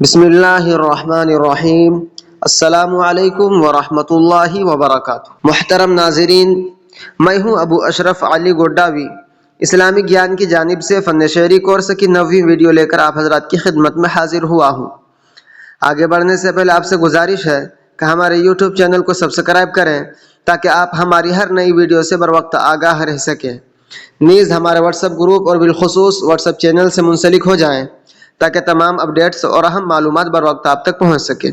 بسم اللہ الرحمن الرحیم۔ السلام علیکم ورحمۃ اللہ وبرکاتہ۔ محترم ناظرین، میں ہوں ابو اشرف علی گوڈاوی، اسلامی گیان کی جانب سے فن شعری کورس کی 9ویں ویڈیو لے کر آپ حضرات کی خدمت میں حاضر ہوا ہوں۔ آگے بڑھنے سے پہلے آپ سے گزارش ہے کہ ہمارے یوٹیوب چینل کو سبسکرائب کریں تاکہ آپ ہماری ہر نئی ویڈیو سے بر وقت آگاہ رہ سکیں۔ نیز ہمارے واٹس ایپ گروپ اور بالخصوص واٹس ایپ چینل سے منسلک ہو جائیں تاکہ تمام اپڈیٹس اور اہم معلومات بر وقت آپ تک پہنچ سکیں۔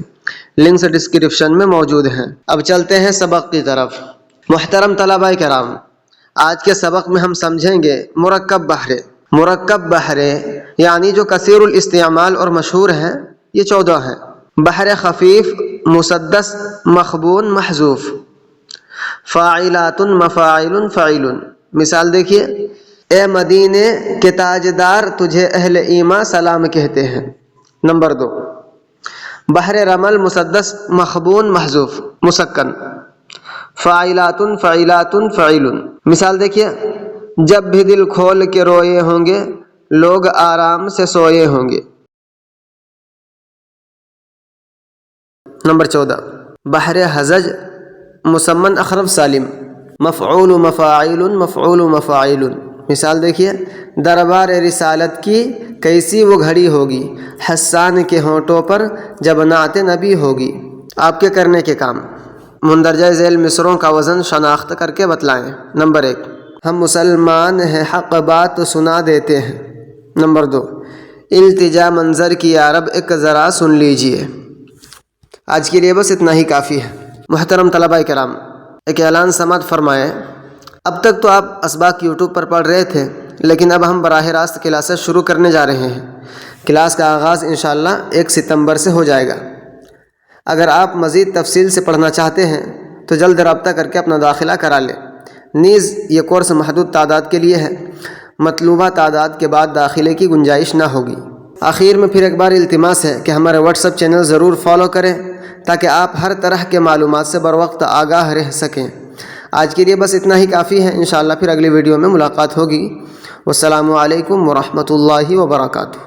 لنکس ڈسکرپشن میں موجود ہیں۔ اب چلتے ہیں سبق کی طرف۔ محترم طلباء کرام، آج کے سبق میں ہم سمجھیں گے مرکب بحرے۔ مرکب بحرے یعنی جو کثیر الاستعمال اور مشہور ہیں، یہ 14 ہیں۔ بحر خفیف، مسدس، مخبون، محذوف، فاعلات، مفاعل، فعیل۔ مثال دیکھیے، اے مدینے کے تاجدار تجھے اہل ایمان سلام کہتے ہیں۔ نمبر 2، بحر رمل، مسدس، مخبون، محذوف، مسکن، فاعلات، فعیلات، فعیل۔ مثال دیکھیے، جب بھی دل کھول کے روئے ہوں گے لوگ آرام سے سوئے ہوں گے۔ نمبر 14، بحر ہزج، مسمن، اخرف، سالم، مفعول، مفاعل، مفعول، مفاعل۔ مثال دیکھیے، دربار رسالت کی کیسی وہ گھڑی ہوگی، حسان کے ہونٹوں پر جب نعت نبی ہوگی۔ آپ کے کرنے کے کام: مندرجہ ذیل مصروں کا وزن شناخت کر کے بتلائیں۔ نمبر 1، ہم مسلمان ہیں، حق بات سنا دیتے ہیں۔ نمبر 2، التجا منظر کی یا رب ایک ذرا سن لیجئے۔ آج کے لیے بس اتنا ہی کافی ہے۔ محترم طلباء کرام، ایک اعلان سماعت فرمائیں۔ اب تک تو آپ اسباق یوٹیوب پر پڑھ رہے تھے، لیکن اب ہم براہ راست کلاسز شروع کرنے جا رہے ہیں۔ کلاس کا آغاز انشاءاللہ 1 ستمبر سے ہو جائے گا۔ اگر آپ مزید تفصیل سے پڑھنا چاہتے ہیں تو جلد رابطہ کر کے اپنا داخلہ کرا لیں۔ نیز یہ کورس محدود تعداد کے لیے ہے، مطلوبہ تعداد کے بعد داخلے کی گنجائش نہ ہوگی۔ آخر میں پھر ایک بار التماس ہے کہ ہمارے واٹس ایپ چینل ضرور فالو کریں تاکہ آپ ہر طرح کے معلومات سے بر وقت آگاہ رہ سکیں۔ آج کے لیے بس اتنا ہی کافی ہے۔ انشاءاللہ پھر اگلی ویڈیو میں ملاقات ہوگی۔ والسلام علیکم ورحمۃ اللہ وبرکاتہ۔